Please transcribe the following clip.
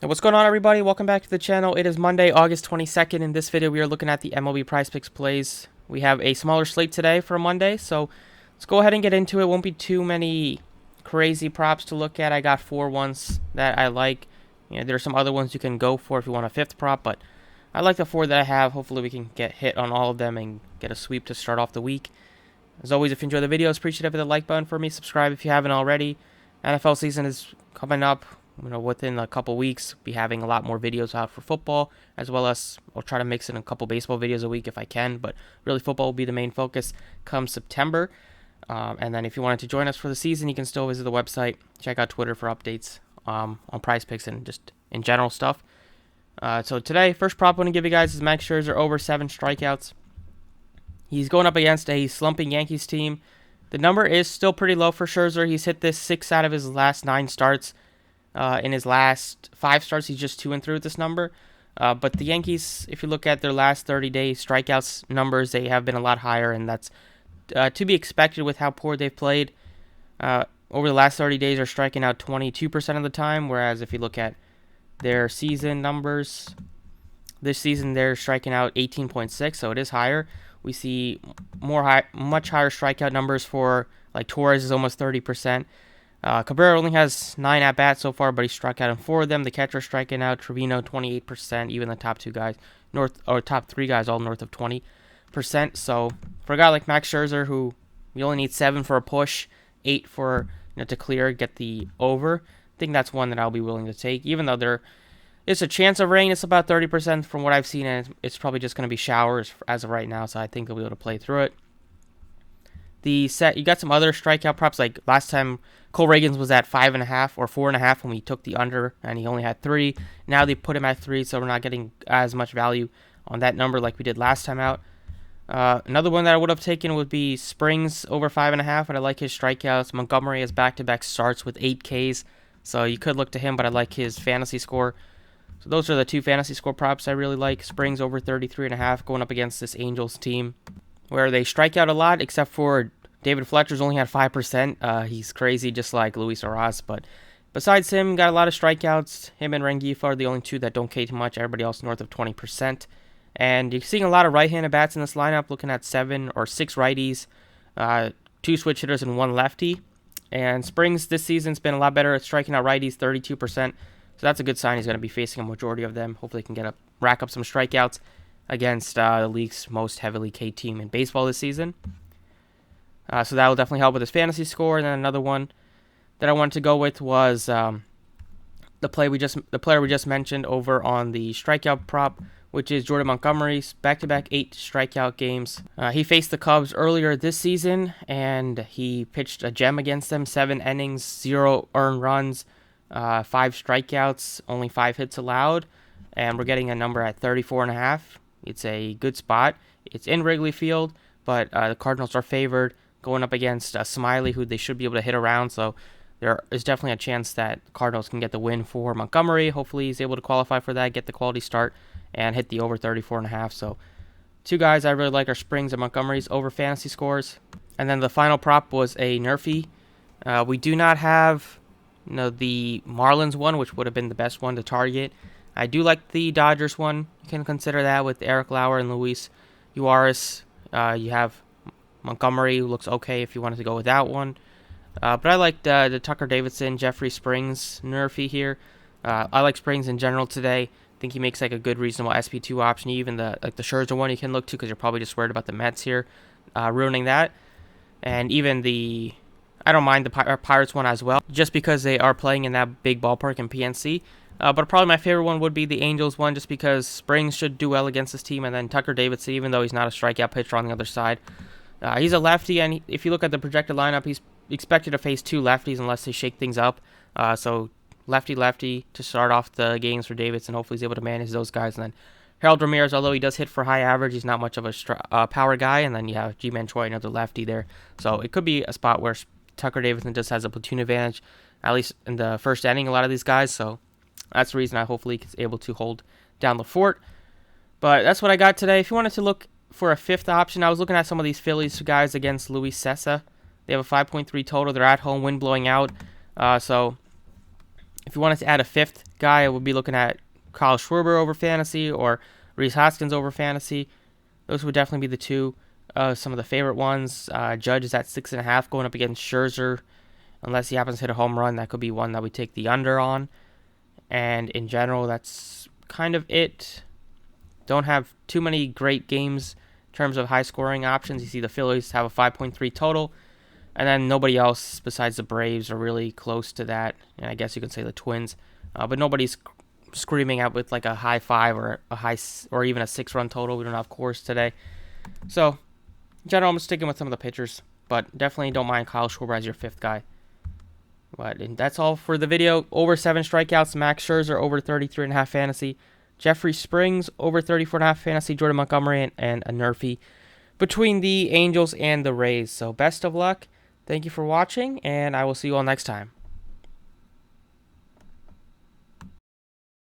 Hey, what's going on, everybody? Welcome back to the channel. It is Monday, August 22nd. In this video, we are looking at the MLB PrizePicks plays. We have a smaller slate today for a Monday, so let's go ahead and get into it. Won't be too many crazy props to look at. I got 4 ones that I like. There are some other ones you can go for if you want a 5th prop, but I like the 4 that I have. Hopefully, we can get hit on all of them and get a sweep to start off the week. As always, if you enjoy the videos, appreciate it. Hit the like button for me. Subscribe if you haven't already. NFL season is coming up. Within a couple weeks, be having a lot more videos out for football, as well as I'll try to mix in a couple baseball videos a week if I can, but really football will be the main focus come September. And then if you wanted to join us for the season, you can still visit the website, check out Twitter for updates on PrizePicks and just in general stuff. So today, first prop I want to give you guys is Max Scherzer over 7 strikeouts. He's going up against a slumping Yankees team. The number is still pretty low for Scherzer. He's hit this 6 out of his last 9 starts. In his last 5 starts, he's just 2-3 with this number. But the Yankees, if you look at their last 30-day strikeouts numbers, they have been a lot higher, and that's to be expected with how poor they've played. Over the last 30 days, they're striking out 22% of the time, whereas if you look at their season numbers, this season they're striking out 18.6, so it is higher. We see much higher strikeout numbers for, like, Torres is almost 30%. Cabrera only has 9 at-bats so far, but he struck out in 4 of them. The catcher striking out, Trevino 28%, even the top 2 guys, top 3 guys all north of 20%. So for a guy like Max Scherzer, who we only need 7 for a push, 8 for to clear, get the over, I think that's one that I'll be willing to take. Even though there is a chance of rain, it's about 30% from what I've seen, and it's probably just going to be showers as of right now, so I think they'll be able to play through it. You got some other strikeout props, like last time Cole Reagans was at 5.5 or 4.5 when we took the under, and he only had 3. Now they put him at 3, so we're not getting as much value on that number like we did last time out. Another one that I would have taken would be Springs over 5.5, but I like his strikeouts. Montgomery has back-to-back starts with 8 Ks, so you could look to him, but I like his fantasy score. So those are the 2 fantasy score props I really like. Springs over 33.5 going up against this Angels team, where they strike out a lot, except for David Fletcher's only had 5%. He's crazy, just like Luis Arraez. But besides him, got a lot of strikeouts. Him and Rengifo are the only 2 that don't K too much. Everybody else north of 20%. And you're seeing a lot of right-handed bats in this lineup, looking at 7 or 6 righties, 2 switch hitters, and 1 lefty. And Springs this season's been a lot better at striking out righties, 32%. So that's a good sign. He's going to be facing a majority of them. Hopefully he can rack up some strikeouts against the league's most heavily K team in baseball this season. So that will definitely help with his fantasy score. And then another one that I wanted to go with was the player we just mentioned over on the strikeout prop, which is Jordan Montgomery's back-to-back 8 strikeout games. He faced the Cubs earlier this season, and he pitched a gem against them. 7 innings, 0 earned runs, 5 strikeouts, only 5 hits allowed, and we're getting a number at 34.5. It's a good spot. It's in Wrigley Field, but the Cardinals are favored going up against Smiley, who they should be able to hit around. So there is definitely a chance that Cardinals can get the win for Montgomery. Hopefully he's able to qualify for that, get the quality start, and hit the over 34.5. So 2 guys I really like are Springs and Montgomery's over fantasy scores. And then the final prop was a Nerfy. We do not have the Marlins one, which would have been the best one to target. I do like the Dodgers one. You can consider that with Eric Lauer and Luis Urías. You have Montgomery, who looks okay if you wanted to go with that one. But I like the Tucker Davidson, Jeffrey Springs Nerfy here. I like Springs in general today. I think he makes like a good, reasonable SP2 option. Even the Scherzer one you can look to, because you're probably just worried about the Mets here ruining that. And even I don't mind the Pirates one as well, just because they are playing in that big ballpark in PNC. But probably my favorite one would be the Angels one, just because Springs should do well against this team, and then Tucker Davidson, even though he's not a strikeout pitcher on the other side. He's a lefty, and if you look at the projected lineup, he's expected to face 2 lefties unless they shake things up. So lefty to start off the games for Davidson. Hopefully he's able to manage those guys. And then Harold Ramirez, although he does hit for high average, he's not much of a power guy. And then you have G-Man Choi, another lefty there. So it could be a spot where Tucker Davidson just has a platoon advantage, at least in the first inning, a lot of these guys. So that's the reason I hopefully is able to hold down the fort. But that's what I got today. If you wanted to look for a 5th option, I was looking at some of these Phillies guys against Luis Cessa. They have a 5.3 total. They're at home, wind blowing out. So If you wanted to add a fifth guy, I would be looking at Kyle Schwarber over fantasy or Rhys Hoskins over fantasy. Those would definitely be the two. Some of the favorite ones. Judge is at 6.5 going up against Scherzer. Unless he happens to hit a home run, that could be one that we take the under on. And in general, that's kind of it. Don't have too many great games in terms of high scoring options. You see the Phillies have a 5.3 total. And then nobody else besides the Braves are really close to that. And I guess you could say the Twins. But nobody's screaming out with like a high 5 or or even a 6-run total. We don't have Coors today. So, in general, I'm sticking with some of the pitchers. But definitely don't mind Kyle Schwarber as your fifth guy. But that's all for the video. Over 7 strikeouts. Max Scherzer over 33.5 fantasy. Jeffrey Springs over 34.5 fantasy. Jordan Montgomery and a Nerfy between the Angels and the Rays. So best of luck. Thank you for watching, and I will see you all next time.